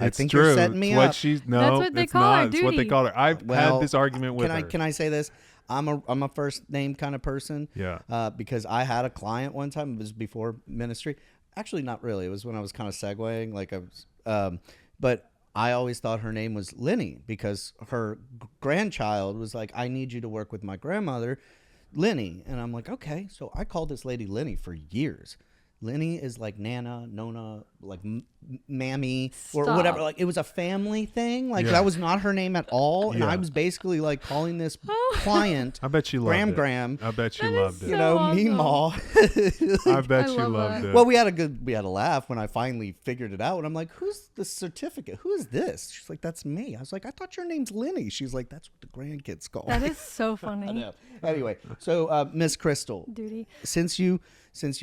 It's think true. you're setting me it's what up. she's no. That's what they it's call not. her, It's what they Duty. call her. I've Well, had this argument with her. Can I say this? I'm a first name kind of person. Yeah. Because I had a client one time. It was before ministry. Actually, not really. It was when I was kind of segueing. Like I was, but I always thought her name was Lenny because her grandchild was like, "I need you to work with my grandmother, Lenny," and I'm like, "Okay." So I called this lady Lenny for years. Lenny is like Nana, Nona, like Mammy, or Stop. whatever. Like it was a family thing. Like Yeah. that was not her name at all. And Yeah. I was basically like calling this client I bet she loved Graham. it. I bet she That is loved You it. so know, awesome. Meemaw. I bet I she love loved that. it. Well, we had a laugh when I finally figured it out, and I'm like, "Who's the certificate? Who is this?" She's like, "That's me." I was like, "I thought your name's Lenny." She's like, "That's what the grandkids call." That me." is so I funny. know. Anyway, so Miss Crystal, Duty. since you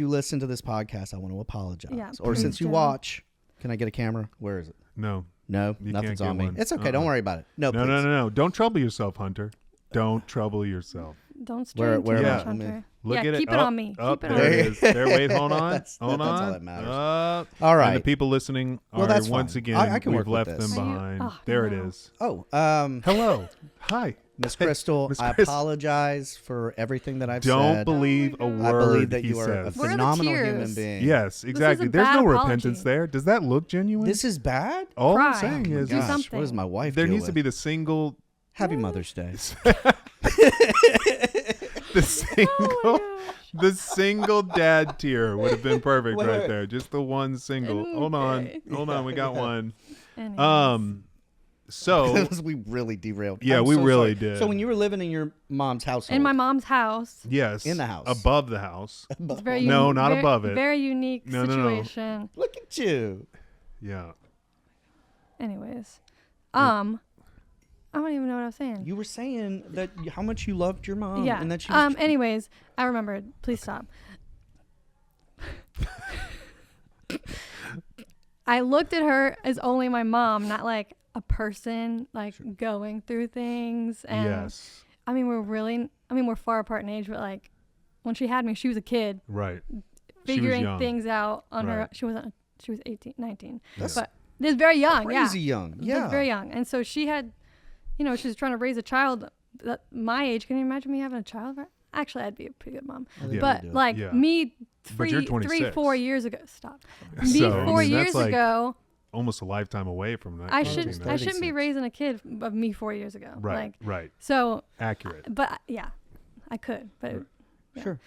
listen to this podcast, I want to apologize. Yeah, Or please since you do. watch, can I get a camera? Where is it? no. No, You nothing's can't on get me. one. It's okay. Don't Uh-uh. worry about it. No, No, please. no. Don't trouble yourself, Hunter. Don't trouble yourself. Don't Where- strain where too am I? much, Hunter. Look yeah, at keep it. it Oh, on me. Oh, Keep it there on it me. is. There, wait, hold on. That's Hold all on. that matters. All All right. And the people listening Well, are that's once fine. again, I can we've work with left this. them Are you- behind. oh, there no. it is. Oh, Hello. Hi. Miss Crystal, Miss I Chris- apologize for everything that I've Don't said. believe a Oh my I word believe that he you are a says. Where are the phenomenal tears? human being. Yes, exactly. a There's bad no apology. repentance there. Does that look genuine? This is bad? All I'm Cry. saying Oh my is Do Gosh, something. what does my wife there deal needs to with? be the single Happy Mother's Day. the single the single dad tear would have been perfect Wait, right wait. there. Just the one single. Hold on. Okay. Hold on. We got one. Anyways. So we really derailed. Yeah, I'm we so really sorry. did. So when you were living in your mom's household, in my mom's house. yes. In the house. Above the house. It's very No, uni- not very- above it. Very unique No. situation. look at you. Yeah. Anyways, I don't even know what I was saying. You were saying that how much you loved your mom. yeah. And that she was Anyways, I remembered. Please stop. I looked at her as only my mom, not like a person like going through things. And Yes. I mean, we're far apart in age, but like when she had me, she was a kid Right. figuring young. things out on her. Right. She was 18, 19. That's But it was very young. crazy yeah. young. She Yeah. was very young. And so she had, she was trying to raise a child that my age. Can you imagine me having a child? Actually, I'd be a pretty good mom. I think Yeah. But you do. like Yeah. me, But you're 26. 4 years ago. Stop. Me So, I 4 mean, years that's like ago. almost a lifetime away from that. I Oh, should geez, I shouldn't be 36. raising a kid of me 4 years ago. Right. Like Right. so. Accurate. But yeah, I could. But Right. yeah. Sure.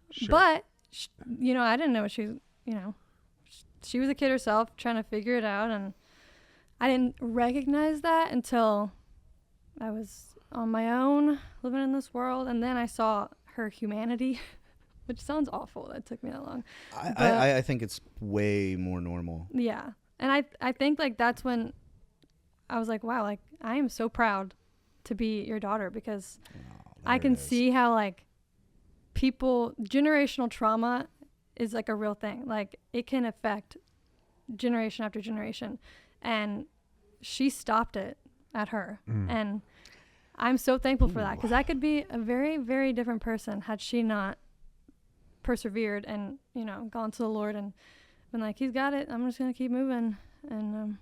Sure. But I didn't know what she. She was a kid herself trying to figure it out, and I didn't recognize that until I was on my own living in this world, and then I saw her humanity, which sounds awful. That took me that long. But- I think it's way more normal. Yeah, and I think like that's when I was like, wow, like I am so proud to be your daughter because I there can it is. see how like generational trauma is like a real thing. Like it can affect generation after generation, and she stopped it at her. And I'm so thankful for that, because I could be a very, very different person had she not persevered and, gone to the Lord and been like, he's got it. I'm just going to keep moving. And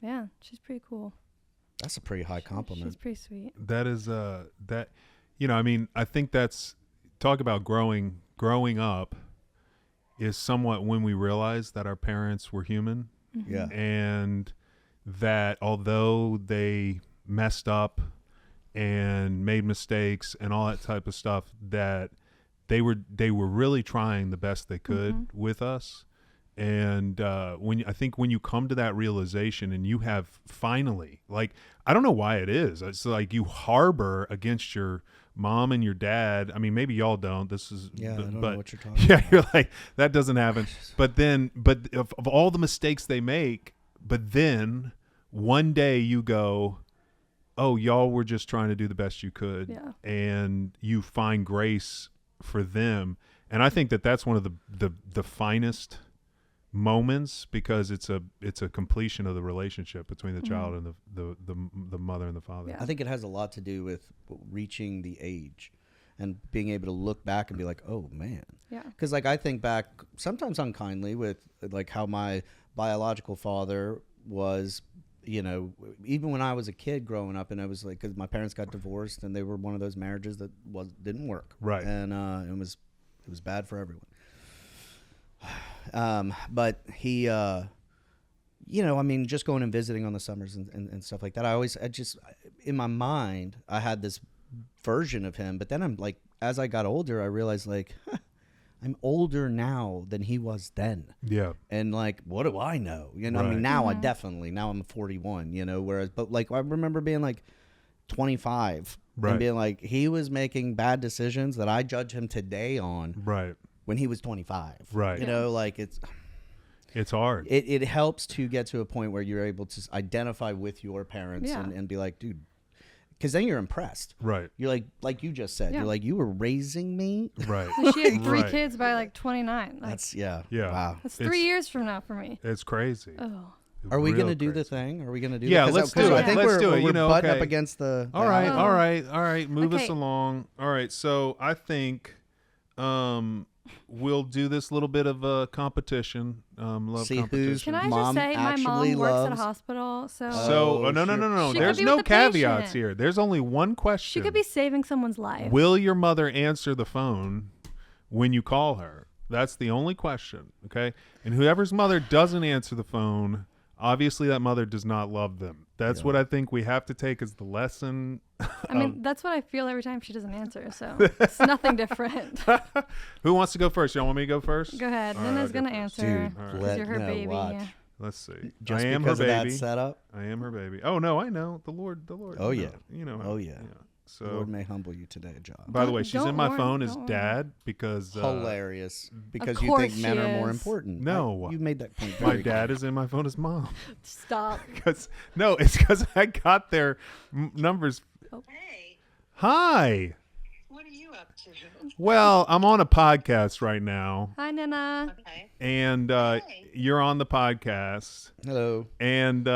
yeah, she's pretty cool. That's a pretty high compliment. She's pretty sweet. That is that, I mean, I think that's, talk about growing up is somewhat when we realize that our parents were human. Yeah. And that although they messed up and made mistakes and all that type of stuff, that they were really trying the best they could with us. And I think when you come to that realization and you have finally, like, I don't know why it is, it's like you harbor against your mom and your dad. I mean, maybe y'all don't. This is, I don't but know what you're talking about. yeah, you're like, that doesn't happen. But of all the mistakes they make, but then one day you go, oh, y'all were just trying to do the best you could. Yeah. And you find grace for them. And I think that that's one of the finest moments, because it's a completion of the relationship between the child and the mother and the father. Yeah. I think it has a lot to do with reaching the age and being able to look back and be like, oh man. Yeah. Because like I think back sometimes unkindly with like how my biological father was, even when I was a kid growing up, and I was like, because my parents got divorced and they were one of those marriages that didn't work. Right. And it was bad for everyone. But he, I mean, just going and visiting on the summers and stuff like that. I just, in my mind, I had this version of him, but then I'm like, as I got older, I realized like, I'm older now than he was then. Yeah. And like, what do I know? I mean, now now I'm 41, whereas, but like, I remember being like 25 and being like, he was making bad decisions that I judge him today on. Right. When he was 25. Right. Like it's hard. It helps to get to a point where you're able to identify with your parents and be like, dude, because then you're impressed. Right. You're like you just said, you're like, you were raising me. Right. She had 3 kids by like 29. Like, that's, yeah. Wow. That's 3 years from now for me. It's crazy. Oh. Are we going to do the thing? Are we going to do that? Let's do it. I think let's do it. We're butting up against the... All right. Move us along. All right. So I think... we'll do this little bit of a competition. Love See competition. Can I just say my mom works at a hospital, so no. There's no caveats here. There's only one question. She could be saving someone's life. Will your mother answer the phone when you call her? That's the only question. Okay, and whoever's mother doesn't answer the phone, obviously that mother does not love them. That's what I think we have to take as the lesson. I mean, that's what I feel every time she doesn't answer, so it's nothing different. Who wants to go first? Y'all want me to go first? Go ahead. Nina's going to answer because you're her baby. Watch. Let's see. Just I am because her baby. Of that setup? I am her baby. Oh, no, I know. The Lord. Oh, yeah. You know how. Oh, yeah. So, the Lord may humble you today, John. By the way, she's in my phone as dad because... hilarious. Because you think men are more important. No. You made that point. My dad is in my phone as mom. Stop. It's because I got their numbers. Oh. Hey. Hi. What are you up to? Well, I'm on a podcast right now. Hi, Nina. Okay. And you're on the podcast. Hello. And...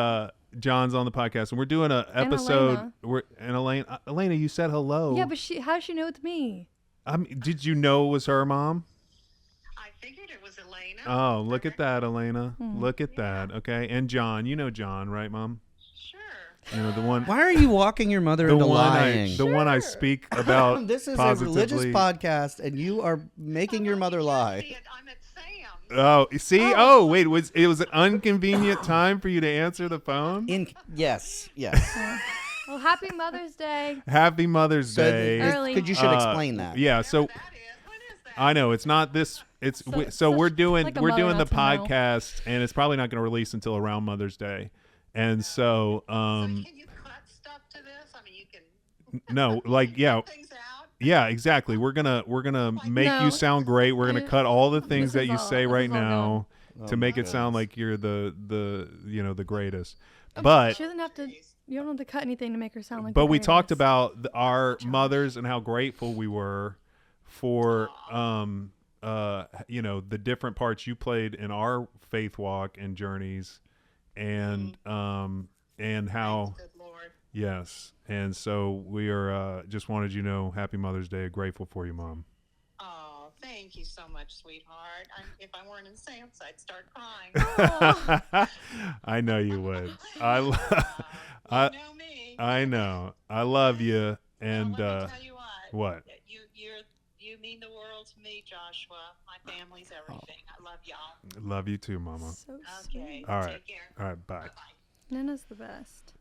John's on the podcast, and we're doing an episode. Alainna, you said hello. Yeah, but how does she know it's me? Did you know it was her, Mom? I figured it was Alainna. Oh, look at that, Alainna. Look at that. Okay, and John, you know John, right, Mom? Sure. You know the one. Why are you walking your mother into lying? The one I speak about. This is positively. A religious podcast, and you are making your mother lie. I'm at Sam's. Oh, see? Oh, wait. It was an inconvenient time for you to answer the phone? Yes. Well, happy Mother's Day. Happy Mother's Day. Early. You should explain that. Yeah. So When is that? I know it's not this. It's so we're doing like a we're mother doing the not to know. podcast, and it's probably not going to release until around Mother's Day, and so So can you cut stuff to this? I mean, you can. no, like yeah. Things out. Yeah, exactly. We're gonna make you sound great. We're gonna cut all the things that you say right now to make it sound like you're the greatest. But She doesn't have to. You don't have to cut anything to make her sound like. but the we talked greatest. about our mothers and how grateful we were for the different parts you played in our faith walk and journeys, and how Thanks, good Lord. yes, and so we are just wanted you to know, Happy Mother's Day. Grateful for you, Mom. Oh, thank you so much, sweetheart. If I weren't in Sam's, I'd start crying. I know you would. You know me. I know. I love you. And Well, let me tell you what? You mean the world to me, Joshua. My family's everything. I love y'all. Love you too, Mama. So Okay. sweet. All right. Take care. All right. Bye. Bye-bye. Nana's the best.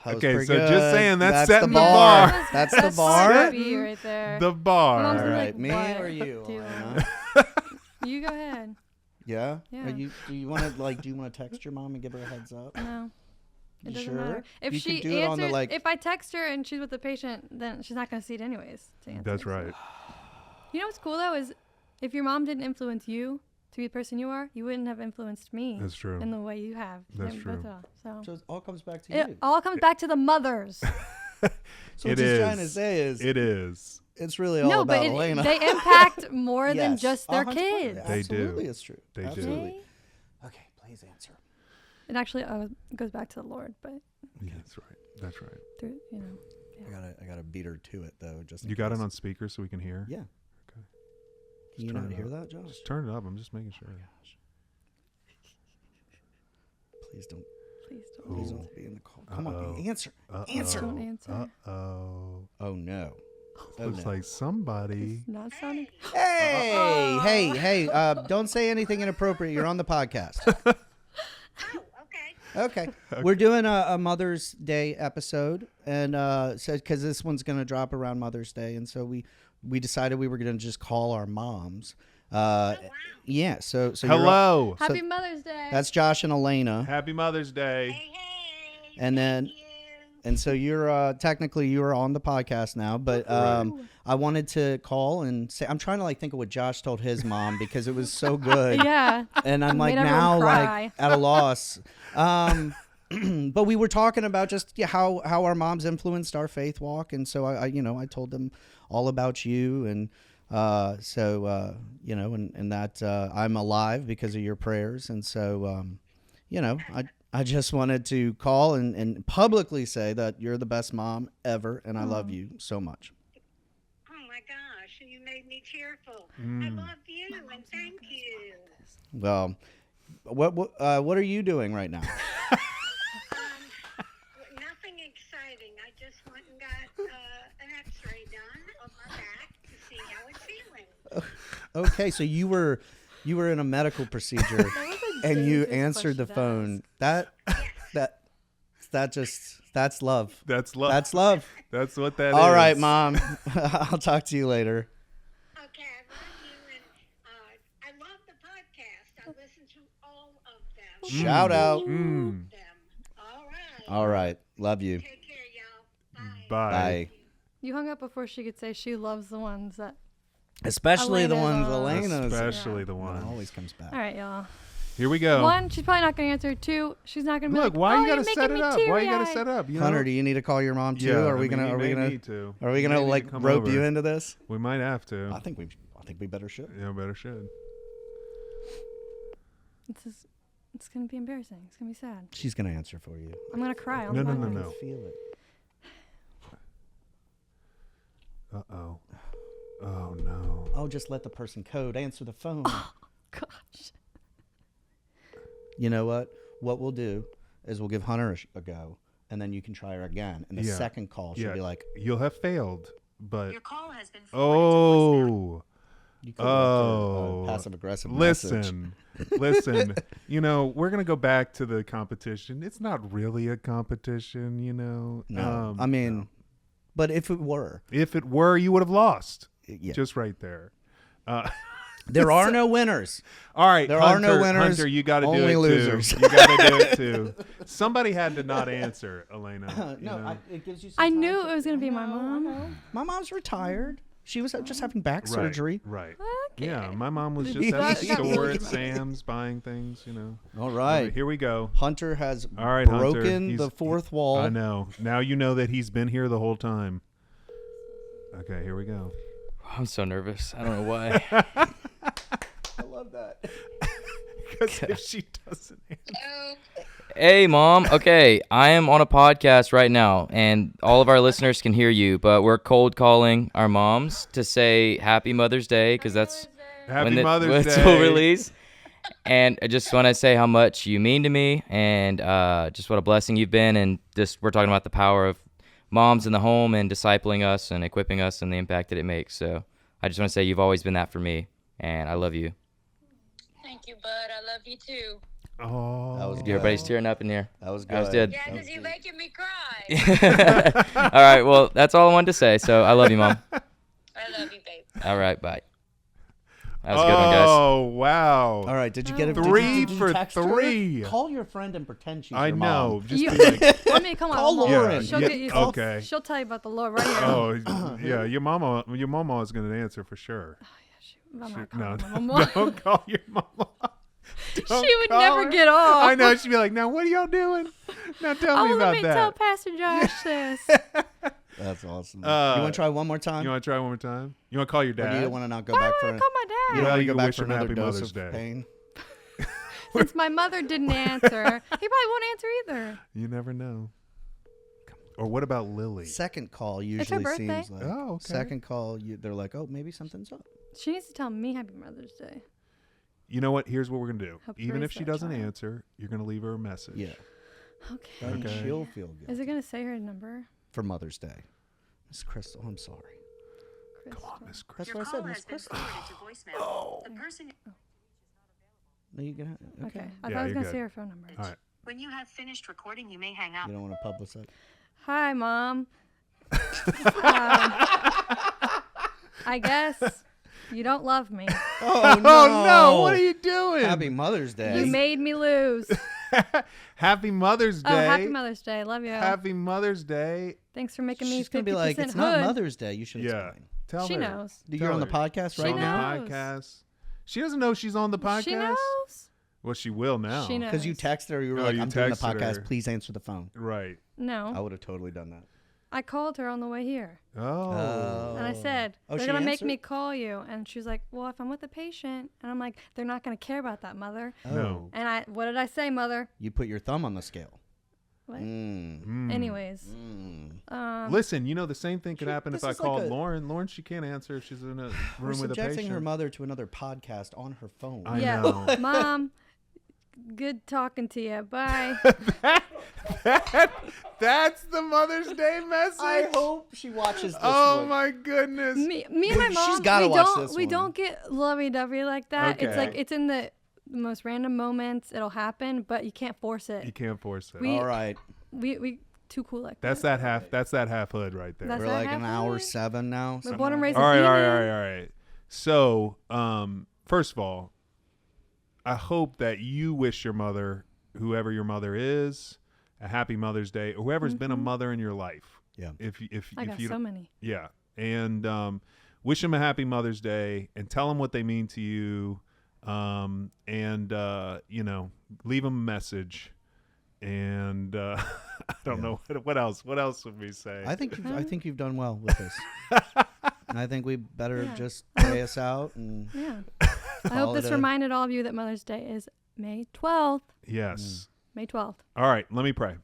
That was Okay, pretty so just good. saying, that's setting the the bar. bar. That's the That's bar. B right there. The bar. Mom's All like, right, me what? or you? Do you Alainna? You go ahead. Yeah. Yeah. Do you want to do you want to text your mom and give her a heads up? No. It You doesn't sure? matter. If You she could do it on answers, the, like- if I text her and she's with the patient, then she's not going to see it anyways. To answer. That's right. You know what's cool though is if your mom didn't influence you to be the person you are, you wouldn't have influenced me That's true. in the way you have. That's Both true. of us, So So it all comes back to it you. all comes back to the mothers. So It what he's is. trying to say is It is. it's really all No, about but Alainna. they impact more than Yes, just their 100%. kids. They do. Absolutely, it's true. They do. Absolutely. Okay? Okay, please answer. It actually goes back to the Lord, but Yeah, that's right. That's right. through I gotta beat her to it though. Just in You got it case. on speaker so we can hear? Yeah. Okay. Can you turn not it hear up. that, Josh? Just turn it up. I'm just making sure. Please don't. please Please don't. don't be in the call. Come on, Uh-oh. answer. Uh-oh. Answer. Don't answer. Uh-oh. Oh no. Oh, Looks no. like somebody. It's not sounding. Hey. Don't say anything inappropriate. You're on the podcast. Oh, okay. Okay. We're doing a Mother's Day episode, and because this one's going to drop around Mother's Day, and so we decided we were going to just call our moms. Wow. Yeah. So you're on- Hello. Happy Mother's Day. that's Josh and Alainna, Happy Mother's Day. Hey, hey. And then- thank you. and so you're technically you are on the podcast now. But I wanted to call and say I'm trying to think of what Josh told his mom because it was so good. Yeah. And I'm like Made everyone now cry. like at a loss. But we were talking about just how our moms influenced our faith walk, and so I told them all about you, and and that I'm alive because of your prayers, and so I just wanted to call and publicly say that you're the best mom ever, and I love you so much. Oh my gosh, you made me tearful. I Mm. love you and thank you. Well, what are you doing right now? Nothing exciting. I just went and got an X-ray done of my back to see how it's feeling. Okay, so you were in a medical procedure. That was a And you dangerous answered the question to phone. ask. That's love. That's love. That's love. That's what that is. All right, Mom. I'll talk to you later. Okay, I love you and I love the podcast. I listen to all of them. Shout out. Mm. Them. All right. All right. Love you. Take care, y'all. Bye. Bye. Bye. You hung up before she could say she loves the ones that. Especially the Alainna ones loves. Alainna's. Especially the It one. always comes back. All right, y'all. Here we go. One, she's probably not going to answer. Two, she's not going to be Look, like, why oh, you you're gotta making set it me up? Why you gotta teary-eyed." set up? You Hunter, know? do you need to call your mom too? Yeah, Are we I mean, gonna? you Are we may gonna? need to. Are we You gonna may need like to come rope over. you into this? We might have to. I think we better should. Yeah, better should. It's going to be embarrassing. It's going to be sad. She's gonna answer for you. I'm going to cry. on No, the no, no, podcast. no. Feel it. Uh-oh. Oh, no. Oh, just let the person code. Answer the phone. Gosh. You know what? What we'll do is we'll give Hunter a go, and then you can try her again. And the Yeah. second call, she'll Yeah. be like, You'll have failed, but... Your call has been forwarded to voicemail. Oh. you could have Oh. passive aggressive message. Listen. We're going to go back to the competition. It's not really a competition, No, I mean, but if it were, if it were, you would have lost. yeah. Just right there. There are no winners. All right, There are no Hunter, winners, Hunter, you got to do only it losers. too. You got to do it too. Somebody had to not answer, Alainna. It gives you. I knew it was going to be my mom. My mom's retired. She was just having back surgery. Right. Okay. Yeah, my mom was just You at the got me store looking at Sam's buying things. All right. Here we go. Hunter has All right, Hunter. broken He's- the fourth wall. I know. Now you know that he's been here the whole time. Okay, here we go. I'm so nervous. I don't know why. I love that. Because if she doesn't answer. Oh, Hey, Mom. Okay, I am on a podcast right now, and all of our listeners can hear you, but we're cold calling our moms to say Happy Mother's Day, because that's Happy when Mother's this Day. will release. And I just want to say how much you mean to me, and just what a blessing you've been, and just we're talking about the power of moms in the home and discipling us and equipping us and the impact that it makes. So I just want to say you've always been that for me, and I love you. thank you, bud. I love you too. Oh. That was Dude, good. everybody's tearing up in here. That was good. That was good. Yeah, That was because you're deep. making me cry. All right, well, that's all I wanted to say. So I love you, Mom. I love you, babe. All right, bye. That was a good one, guys. Oh, wow. All right, did you get it? Three did you for text her? three. Call your friend and pretend she's I your know. mom. Just You- be like, Want me to come Call on? Lauren. She'll Yeah, get you. okay. She'll tell you about the Lord right here. oh, yeah, your mama is going to answer for sure. I'm not No, calling my mom. don't call your mama. Don't She would call never her. get off. I know. She'd be like, now what are y'all doing? Now tell me Oh, about let me tell that. Pastor Josh this. That's awesome. Uh, you want to try one more time? You want to try one more time? You want to call your Or dad? do you want to not go Why back would for I it? call my You dad? don't Well, want to you go back wish for him another Happy dose Mother's of Day. pain? Since my mother didn't answer, he probably won't answer either. You never know. Or what about Lily? Second call her usually birthday. seems like. Oh, okay. Second call, they're like, oh, maybe something's up. She needs to tell me Happy Mother's Day. You know what? Here's what we're going to do. Hope to Even raise if she that doesn't child. answer, you're going to leave her a message. Yeah. Okay. Then Okay. she'll feel good. Is it gonna say her number? For Mother's Day. Miss Crystal, I'm sorry. Come on, Miss Chris. That's what I said, Miss Crystal. Oh. The person, No, you can. Okay. Okay. I Yeah, thought I was you're gonna good. say her phone number. All right. when you have finished recording, you may hang up. You don't want to publicize. Hi, Mom. I guess you don't love me. Oh Oh, no. What are you doing? Happy Mother's Day. You made me lose. Happy Mother's Day. Oh, Happy Mother's Day. Love you. Happy Mother's Day. Thanks for making me She's 50% gonna be like, it's hood. not Mother's Day. You should Yeah. explain. Tell She her. knows. You're Tell on the her. podcast She's right on now knows. the podcast. She doesn't know she's on the podcast. She knows. Well, she will now. She knows. because you texted her. You were Oh, like, you I'm doing the texted podcast. her. Please answer the phone. Right. I No. would have totally done that. I called her on the way here. Oh. And I said, Oh, they're she going to make answered? me call you. And she's like, well, if I'm with a patient. And I'm like, they're not going to care about that, Mother. No. And what did I say, Mother? You put your thumb on the scale. What? Mm. Anyways. Listen, you know the same thing could She- happen if this I is like called a- Lauren. Lauren, she can't answer if she's in a We're room with a subjecting patient. her mother to another podcast on her phone. I Yeah. know. Mom, good talking to you. Bye. That's the Mother's Day message. I hope she watches this Oh one. my goodness. me and my She's mom, gotta we watch don't this we one. don't get lovey-dovey like that. It's like Okay. it's in the most random moments it'll happen, but you can't force You it. can't force it. We- All right. We too cool like That's that. that half hood right there. That's We're that like an halfway? hour 7 now. We're something born and like raised all a right. demon. So, first of all, I hope that you wish your mother, whoever your mother is, a happy Mother's Day, or whoever's been a mother in your life. Yeah. If I got you so many. yeah, and wish them a happy Mother's Day, and tell them what they mean to you, and leave them a message, and I don't know what else. What else would we say? I think you've done well with this. And I think we better Yeah. just pray us out and Yeah. I Call hope it this a- reminded all of you that Mother's Day is May 12th. Yes. May 12th. All right, let me pray.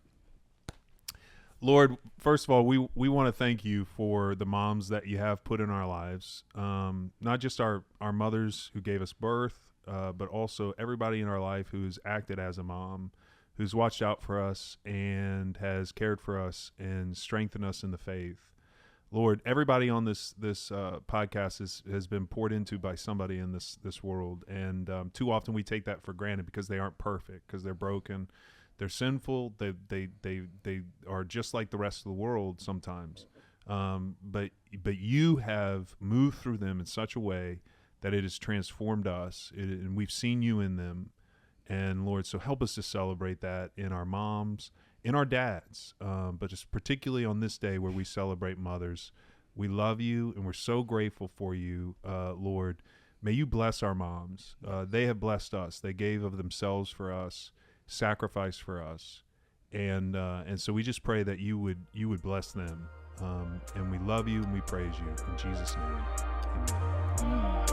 Lord, first of all, we want to thank you for the moms that you have put in our lives. Not just our mothers who gave us birth, but also everybody in our life who's acted as a mom, who's watched out for us and has cared for us and strengthened us in the faith. Lord, everybody on this podcast has been poured into by somebody in this world, and too often we take that for granted because they aren't perfect, because they're broken, they're sinful, they are just like the rest of the world sometimes. But you have moved through them in such a way that it has transformed us, and we've seen you in them. And Lord, so help us to celebrate that in our moms, in our dads, but just particularly on this day where we celebrate mothers. We love you, and we're so grateful for you, Lord. May you bless our moms. They have blessed us. They gave of themselves for us, sacrificed for us, and so we just pray that you would bless them And we love you and we praise you. In Jesus' name, amen.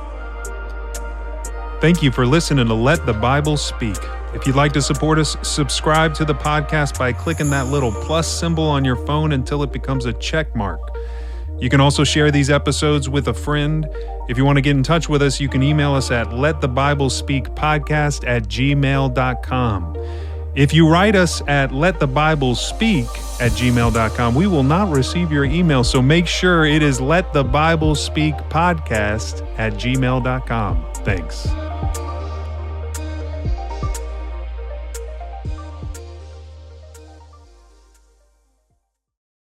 Thank you for listening to Let the Bible Speak. If you'd like to support us, subscribe to the podcast by clicking that little plus symbol on your phone until it becomes a check mark. You can also share these episodes with a friend. If you want to get in touch with us, you can email us at letthebiblespeakpodcast@gmail.com. If you write us at letthebiblespeak@gmail.com, we will not receive your email, so make sure it is letthebiblespeakpodcast@gmail.com. Thanks.